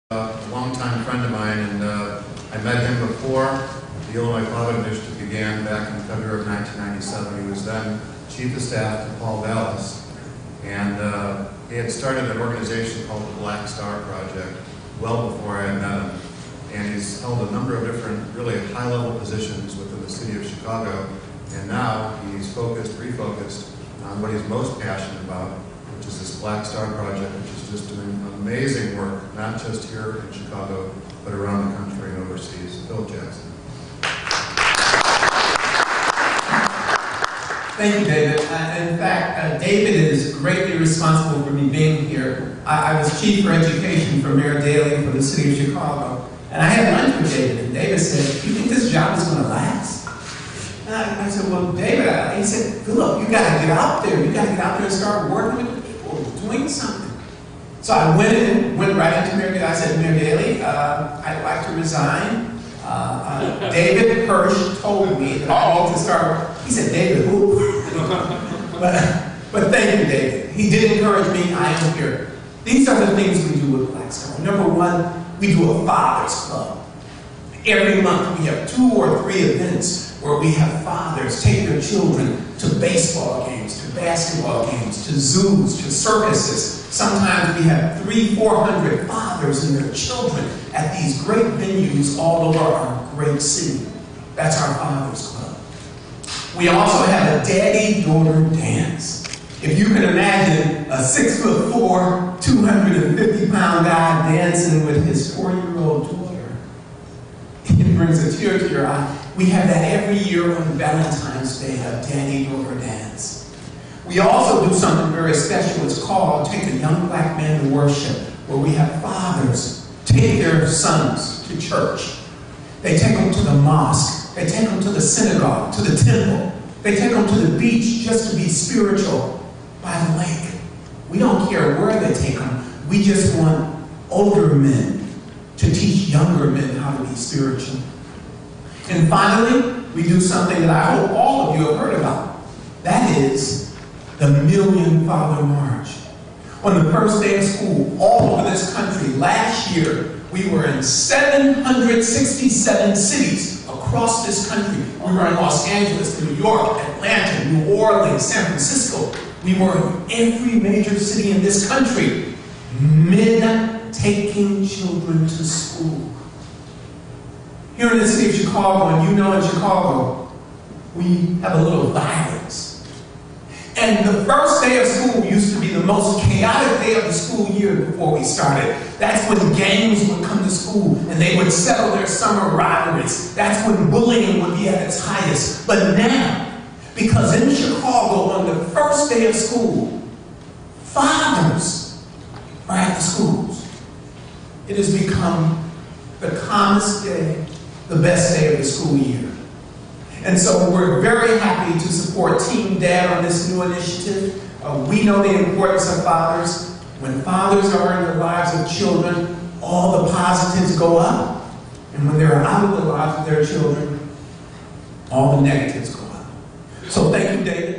A longtime friend of mine, and I met him before the Illinois Father Initiative began back in February of 1997. He was then Chief of Staff to Paul Vallis, and he had started an organization called the Blackstar Project well before I had met him. And he's held a number of different, really high-level positions within the city of Chicago, and now he's refocused on what he's most passionate about, which is this Blackstar Project, which is just doing amazing work, not just here in Chicago, but around the country and overseas. Phillip Jackson. Thank you, David. In fact, David is greatly responsible for me being here. I was Chief for Education for Mayor Daley for the City of Chicago. And I had lunch with David, and David said, "Do you think this job is going to last?" And I said, "Well, David," he said, "Phillip, you got to get out there. You got to get out there and start working with people, doing something." So I went right into Mayor Daley. I said, "Mayor Daley, I'd like to resign." David Hirsch told me that I need to start working. He said, "David, who?" but thank you, David. He did encourage me. I am here. These are the things we do with Blackstar. Number one, we do a Fathers Club. Every month we have 2 or 3 events where we have fathers take their children to baseball games, to basketball games, to zoos, to circuses. Sometimes we have 300-400 fathers and their children at these great venues all over our great city. That's our Fathers Club. We also have a daddy-daughter dance. If you can imagine a 6'4", 250-pound guy dancing with his 4-year-old daughter, it brings a tear to your eye. We have that every year on Valentine's Day, a daddy-daughter dance. We also do something very special. It's called Take a Young Black Man to Worship, where we have fathers take their sons to church. They take them to the mosque. They take them to the synagogue, to the temple. They take them to the beach just to be spiritual by the lake. We don't care where they take them. We just want older men to teach younger men how to be spiritual. And finally, we do something that I hope all of you have heard about. That is the Million Father March. On the first day of school, all over this country, last year, we were in 767 cities across this country. We were in Los Angeles, New York, Atlanta, New Orleans, San Francisco. We were in every major city in this country. Men taking children to school. Here in the city of Chicago, and you know in Chicago, we have a little violence. And the first day of school used to be the most chaotic day of the school year before we started. That's when gangs would come to school and they would settle their summer rivalries. That's when bullying would be at its highest. But now, because in Chicago on the first day of school, fathers are at the schools, it has become the calmest day, the best day of the school year. And so we're very happy to support TEAMDAD on this new initiative. We know the importance of fathers. When fathers are in the lives of children, all the positives go up. And when they're out of the lives of their children, all the negatives go up. So thank you, David.